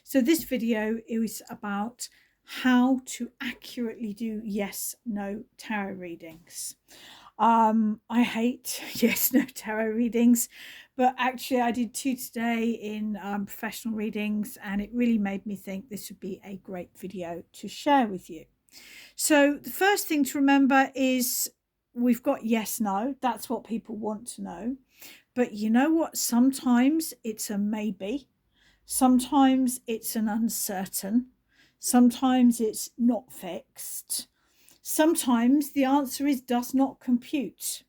So this video is about how to accurately do yes, no tarot readings. I hate yes, no tarot readings, but actually I did two today in professional readings, and it really made me think this would be a great video to share with you. So the first thing to remember is we've got yes, no. That's what people want to know. But you know what? Sometimes it's a maybe. Sometimes it's an uncertain. Sometimes it's not fixed. Sometimes the answer is does not compute.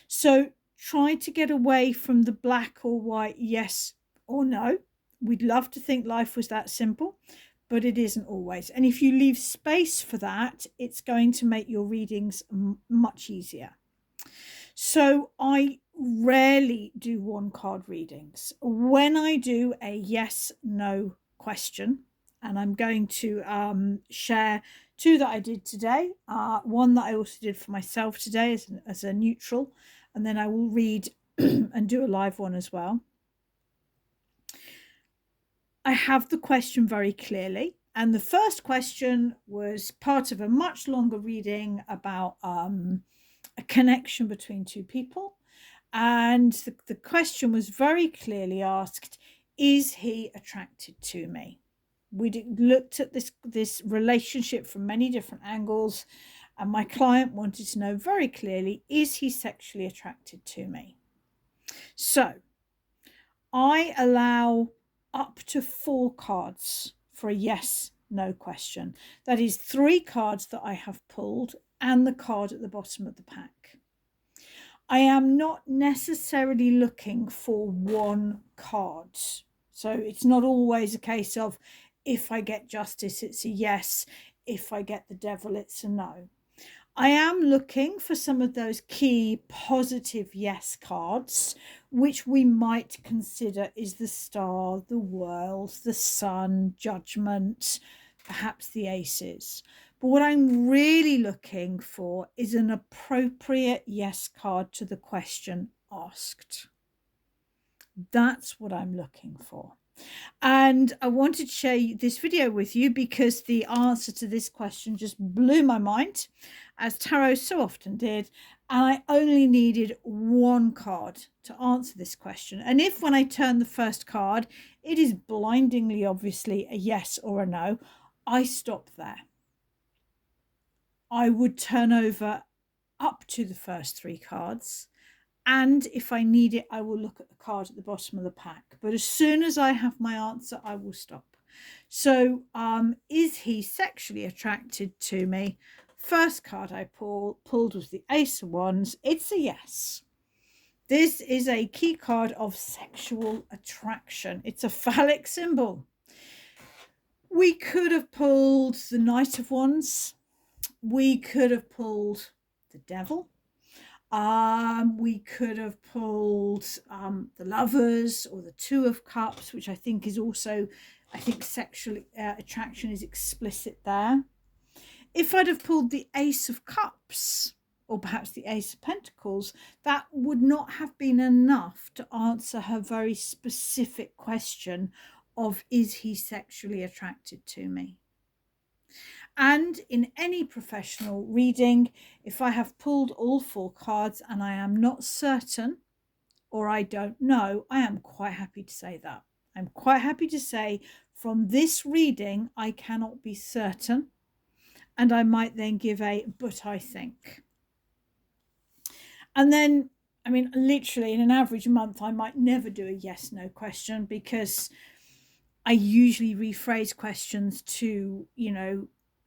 So try to get away from the black or white yes or no. We'd love to think life was that simple, but it isn't always. And if you leave space for that, it's going to make your readings much easier. So I rarely do one card readings. When I do a yes, no question, and I'm going to share two that I did today, one that I also did for myself today as a neutral, and then I will read and do a live one as well. I have the question very clearly. And the first question was part of a much longer reading about a connection between two people. And the question was very clearly asked, is he attracted to me? We looked at this relationship from many different angles, and my client wanted to know very clearly, is he sexually attracted to me? So I allow up to 4 cards for a yes, no question. That is 3 cards that I have pulled and the card at the bottom of the pack. I am not necessarily looking for one card. So it's not always a case of if I get justice, it's a yes. If I get the devil, it's a no. I am looking for some of those key positive yes cards, which we might consider is the star, the world, the sun, judgment, perhaps the aces. But what I'm really looking for is an appropriate yes card to the question asked. That's what I'm looking for. And I wanted to share this video with you because the answer to this question just blew my mind, as tarot so often did. And I only needed one card to answer this question. And if when I turn the first card, it is blindingly obviously a yes or a no, I stop there. I would turn over up to the first 3 cards. And if I need it, I will look at the card at the bottom of the pack. But as soon as I have my answer, I will stop. So is he sexually attracted to me? First card I pulled was the Ace of Wands. It's a yes. This is a key card of sexual attraction. It's a phallic symbol. We could have pulled the Knight of Wands. We could have pulled the Devil. We could have pulled the Lovers or the Two of Cups, which I think is also, sexual attraction is explicit there. If I'd have pulled the Ace of Cups or perhaps the Ace of Pentacles, that would not have been enough to answer her very specific question of, is he sexually attracted to me? And in any professional reading, if I have pulled all 4 cards and I am not certain or I don't know, I am quite happy to say that. I'm quite happy to say from this reading, I cannot be certain. And I might then give a, but I think. And then, literally in an average month, I might never do a yes, no question because I usually rephrase questions to,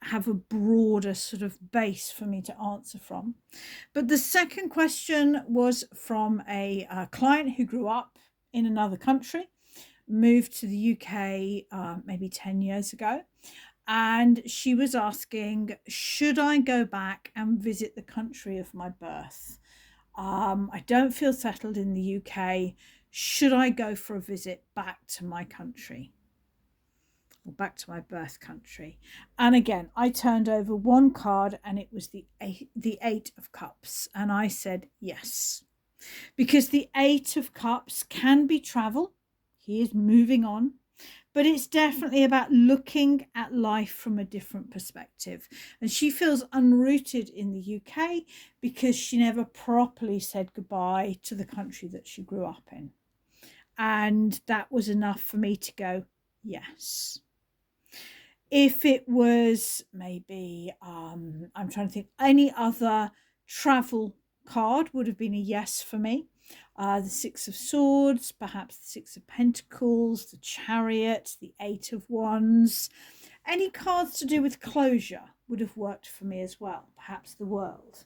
have a broader sort of base for me to answer from. But the second question was from a client who grew up in another country, moved to the UK maybe 10 years ago. And she was asking, should I go back and visit the country of my birth? I don't feel settled in the UK. Should I go for a visit back to my country? Or back to my birth country? And again, I turned over one card and it was the 8 of Cups. And I said yes. Because the 8 of Cups can be travel. He is moving on. But it's definitely about looking at life from a different perspective. And she feels unrooted in the UK because she never properly said goodbye to the country that she grew up in. And that was enough for me to go, yes. If it was maybe, I'm trying to think, any other travel card would have been a yes for me. The Six of Swords, perhaps the Six of Pentacles, the Chariot, the Eight of Wands. Any cards to do with closure would have worked for me as well, perhaps the World.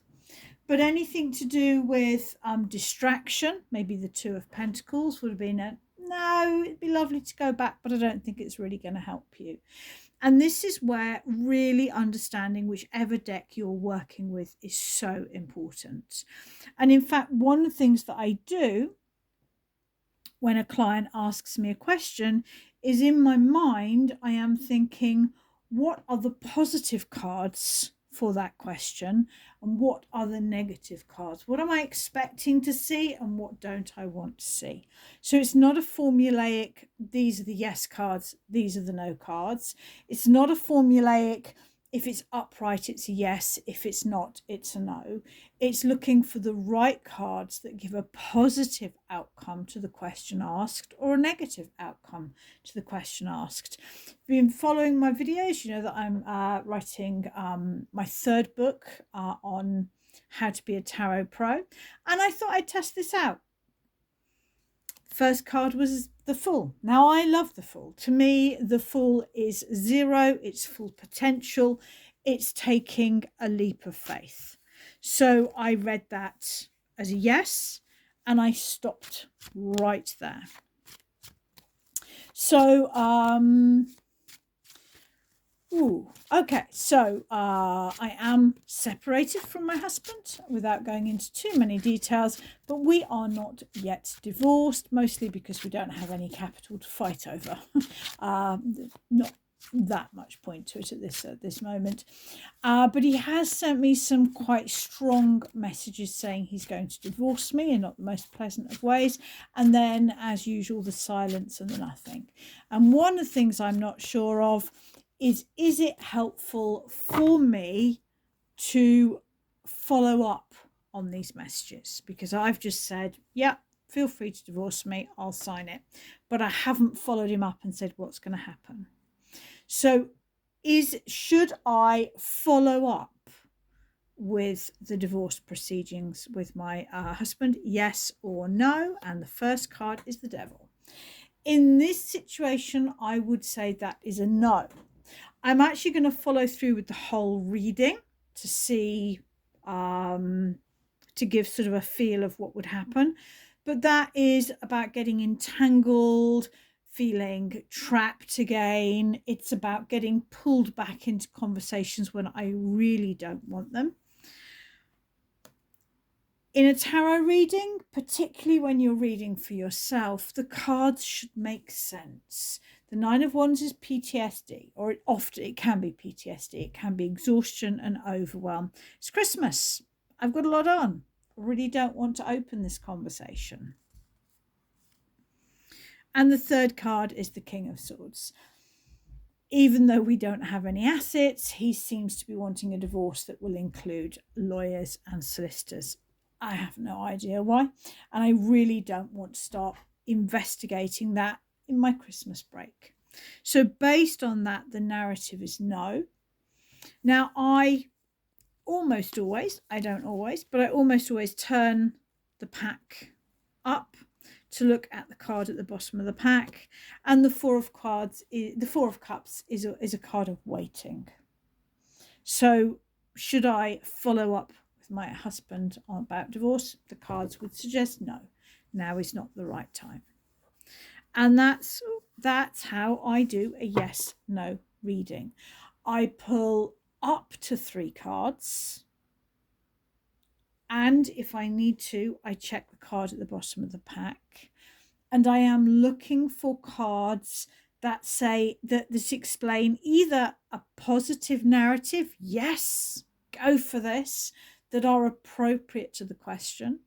But anything to do with distraction, maybe the Two of Pentacles would have been a no, it'd be lovely to go back, but I don't think it's really going to help you. And this is where really understanding whichever deck you're working with is so important. And in fact, one of the things that I do when a client asks me a question is, in my mind, I am thinking, what are the positive cards for that question, and what are the negative cards? What am I expecting to see, and what don't I want to see? So it's not a formulaic, these are the yes cards, these are the no cards. It's not a formulaic, if it's upright, it's a yes. If it's not, it's a no. It's looking for the right cards that give a positive outcome to the question asked or a negative outcome to the question asked. If you've been following my videos, you know that I'm writing my third book on how to be a tarot pro. And I thought I'd test this out. First card was the Fool. Now, I love the Fool. To me, the Fool is zero. It's full potential. It's taking a leap of faith. So I read that as a yes, and I stopped right there. So, okay, so I am separated from my husband without going into too many details, but we are not yet divorced, mostly because we don't have any capital to fight over. Not that much point to it at this moment. But he has sent me some quite strong messages saying he's going to divorce me in not the most pleasant of ways. And then, as usual, the silence and the nothing. And one of the things I'm not sure of is it helpful for me to follow up on these messages? Because I've just said, yeah, feel free to divorce me, I'll sign it. But I haven't followed him up and said what's going to happen. So should I follow up with the divorce proceedings with my husband? Yes or no? And the first card is the Devil. In this situation, I would say that is a no. I'm actually going to follow through with the whole reading to see, to give sort of a feel of what would happen. But that is about getting entangled, feeling trapped again. It's about getting pulled back into conversations when I really don't want them. In a tarot reading, particularly when you're reading for yourself, the cards should make sense. The Nine of Wands is PTSD, or it can be PTSD. It can be exhaustion and overwhelm. It's Christmas. I've got a lot on. I really don't want to open this conversation. And the third card is the King of Swords. Even though we don't have any assets, he seems to be wanting a divorce that will include lawyers and solicitors. I have no idea why. And I really don't want to start investigating that in my Christmas break. So based on that, the narrative is no. Now, I almost always, I don't always, but I almost always turn the pack up to look at the card at the bottom of the pack. And the Four of Cups is a card of waiting. So should I follow up with my husband about divorce? The cards would suggest no. Now is not the right time. And that's how I do a yes/no reading. I pull up to 3 cards. And if I need to, I check the card at the bottom of the pack. And I am looking for cards that say that explain either a positive narrative, yes, go for this, that are appropriate to the question,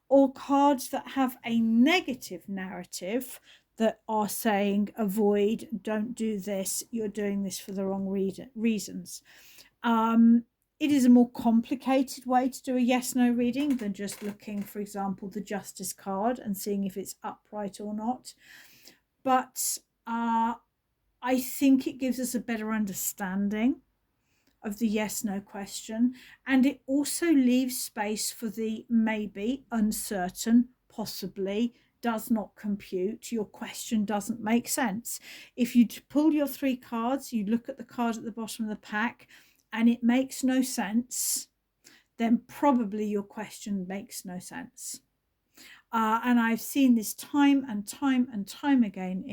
or cards that have a negative narrative that are saying avoid, don't do this, you're doing this for the wrong reasons. It is a more complicated way to do a yes no reading than just looking, for example, the justice card and seeing if it's upright or not. But I think it gives us a better understanding of the yes no question, and it also leaves space for the maybe, uncertain, possibly, does not compute, your question doesn't make sense. If you pull your 3 cards, you look at the card at the bottom of the pack and it makes no sense, then probably your question makes no sense. And I've seen this time and time and time again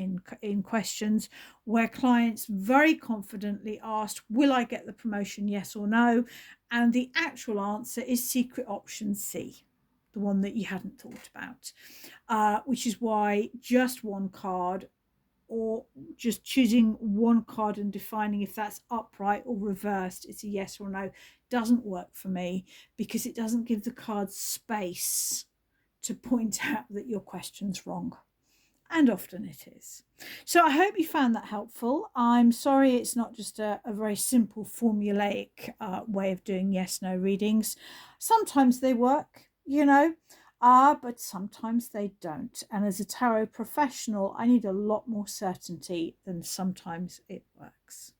in questions where clients very confidently asked, will I get the promotion, yes or no? And the actual answer is secret option C, the one that you hadn't thought about, which is why just one card, or just choosing one card and defining if that's upright or reversed, it's a yes or no, doesn't work for me, because it doesn't give the card space to point out that your question's wrong. And often it is. So I hope you found that helpful. I'm sorry it's not just a very simple formulaic way of doing yes no readings. Sometimes they work, but sometimes they don't. And as a tarot professional, I need a lot more certainty than sometimes it works.